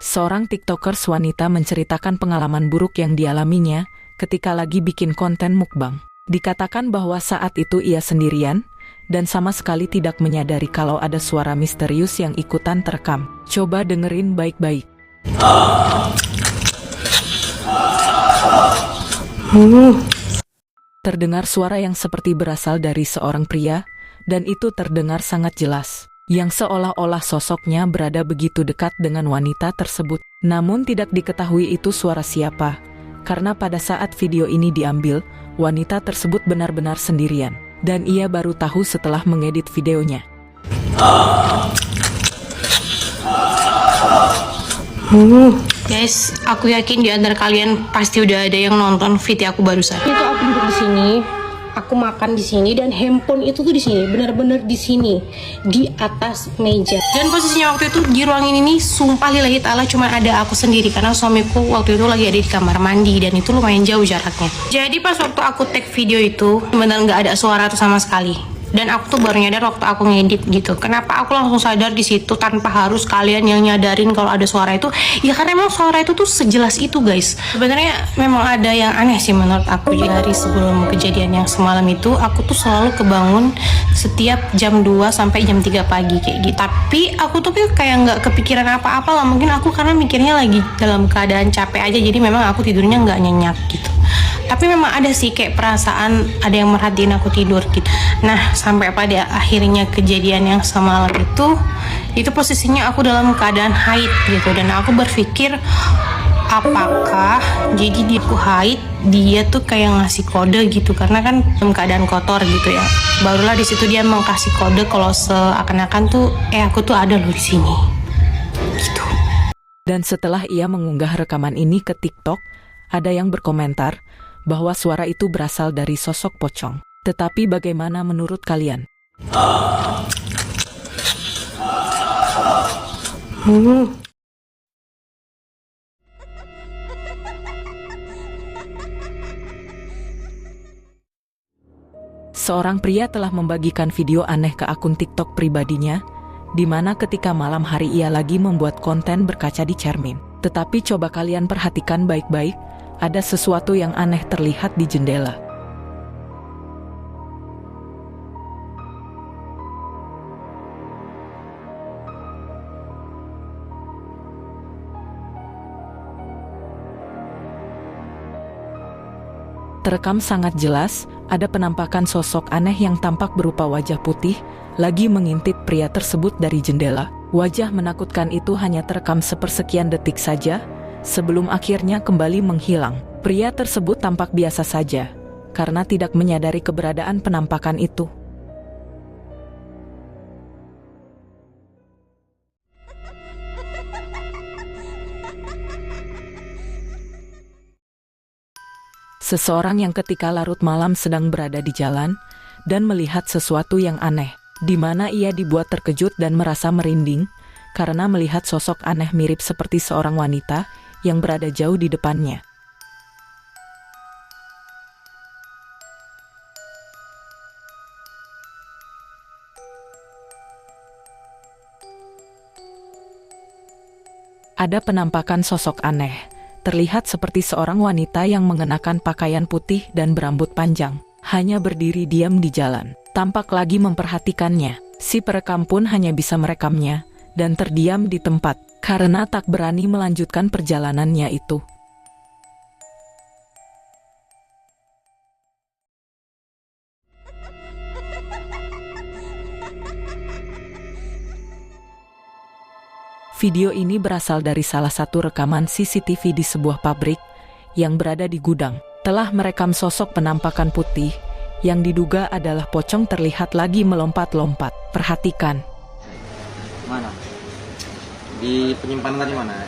Seorang tiktokers wanita menceritakan pengalaman buruk yang dialaminya ketika lagi bikin konten mukbang. Dikatakan bahwa saat itu ia sendirian dan sama sekali tidak menyadari kalau ada suara misterius yang ikutan terekam. Coba dengerin baik-baik. Terdengar suara yang seperti berasal dari seorang pria, dan itu terdengar sangat jelas, yang seolah-olah sosoknya berada begitu dekat dengan wanita tersebut. Namun tidak diketahui itu suara siapa, karena pada saat video ini diambil, wanita tersebut benar-benar sendirian, dan ia baru tahu setelah mengedit videonya. Guys, aku yakin di antara kalian pasti udah ada yang nonton video aku barusan. Itu aku duduk di sini, aku makan di sini, dan handphone itu tuh di sini, bener-bener di sini, di atas meja. Dan posisinya waktu itu di ruang ini sumpah lillahi ta'ala cuma ada aku sendiri karena suamiku waktu itu lagi ada di kamar mandi dan itu lumayan jauh jaraknya. Jadi pas waktu aku take video itu bener nggak ada suara tuh sama sekali. Dan aku tuh baru nyadar waktu aku ngedit gitu. Kenapa aku langsung sadar di situ tanpa harus kalian yang nyadarin kalau ada suara itu? Ya karena emang suara itu tuh sejelas itu, guys. Sebenarnya memang ada yang aneh sih menurut aku. Dari sebelum kejadian yang semalam itu, aku tuh selalu kebangun setiap jam 2 sampai jam 3 pagi kayak gitu. Tapi aku tuh kayak nggak kepikiran apa-apa lah. Mungkin aku karena mikirnya lagi dalam keadaan capek aja. Jadi memang aku tidurnya nggak nyenyak gitu. Tapi memang ada sih kayak perasaan ada yang merhatiin aku tidur gitu. Nah, sampai pada akhirnya kejadian yang semalam itu posisinya aku dalam keadaan haid gitu. Dan aku berpikir apakah jadi dia aku haid, dia tuh kayak ngasih kode gitu karena kan dalam keadaan kotor gitu ya. Barulah di situ dia mengkasih kode kalau seakan-akan tuh aku tuh ada loh di sini. Gitu. Dan setelah ia mengunggah rekaman ini ke TikTok, ada yang berkomentar bahwa suara itu berasal dari sosok pocong. Tetapi bagaimana menurut kalian? Seorang pria telah membagikan video aneh ke akun TikTok pribadinya, di mana ketika malam hari ia lagi membuat konten berkaca di cermin. Tetapi coba kalian perhatikan baik-baik, ada sesuatu yang aneh terlihat di jendela. Terekam sangat jelas, ada penampakan sosok aneh yang tampak berupa wajah putih, lagi mengintip pria tersebut dari jendela. Wajah menakutkan itu hanya terekam sepersekian detik saja, sebelum akhirnya kembali menghilang. Pria tersebut tampak biasa saja, karena tidak menyadari keberadaan penampakan itu. Seseorang yang ketika larut malam sedang berada di jalan, dan melihat sesuatu yang aneh, di mana ia dibuat terkejut dan merasa merinding, karena melihat sosok aneh mirip seperti seorang wanita, yang berada jauh di depannya. Ada penampakan sosok aneh, terlihat seperti seorang wanita yang mengenakan pakaian putih dan berambut panjang, hanya berdiri diam di jalan, tampak lagi memperhatikannya. Si perekam pun hanya bisa merekamnya, dan terdiam di tempat, karena tak berani melanjutkan perjalanannya itu. Video ini berasal dari salah satu rekaman CCTV di sebuah pabrik yang berada di gudang. Telah merekam sosok penampakan putih yang diduga adalah pocong terlihat lagi melompat-lompat. Perhatikan. Mana? Di penyimpanan tadi mana?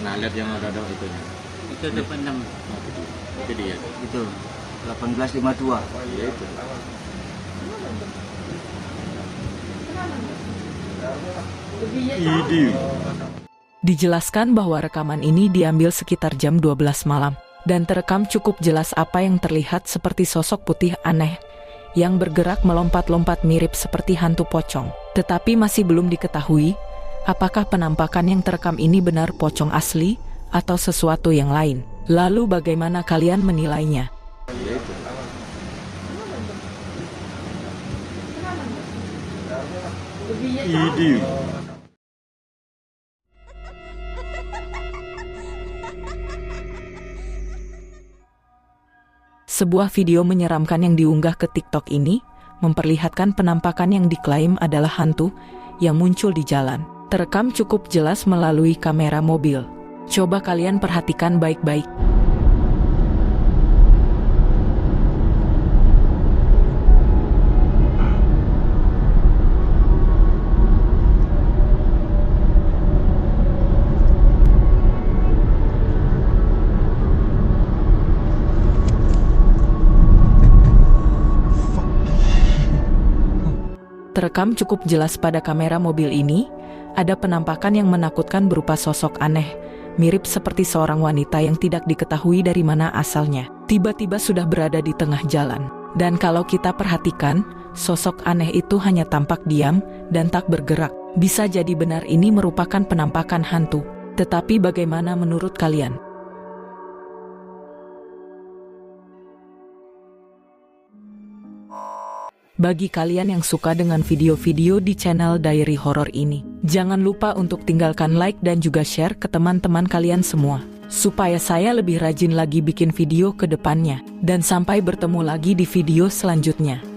Nah, lihat yang ada itunya. Itu ada pandang. Itu dia. Itu 1852. Iya itu. Dijelaskan bahwa rekaman ini diambil sekitar jam 12 malam, dan terekam cukup jelas apa yang terlihat seperti sosok putih aneh yang bergerak melompat-lompat mirip seperti hantu pocong. Tetapi masih belum diketahui Apakah penampakan yang terekam ini benar pocong asli atau sesuatu yang lain? Lalu bagaimana kalian menilainya? Sebuah video menyeramkan yang diunggah ke TikTok ini memperlihatkan penampakan yang diklaim adalah hantu yang muncul di jalan. Terekam cukup jelas melalui kamera mobil. Coba kalian perhatikan baik-baik. Terekam cukup jelas pada kamera mobil ini, ada penampakan yang menakutkan berupa sosok aneh, mirip seperti seorang wanita yang tidak diketahui dari mana asalnya. Tiba-tiba sudah berada di tengah jalan. Dan kalau kita perhatikan, sosok aneh itu hanya tampak diam dan tak bergerak. Bisa jadi benar ini merupakan penampakan hantu. Tetapi bagaimana menurut kalian? Bagi kalian yang suka dengan video-video di channel Diary Horror ini, jangan lupa untuk tinggalkan like dan juga share ke teman-teman kalian semua, supaya saya lebih rajin lagi bikin video ke depannya. Dan sampai bertemu lagi di video selanjutnya.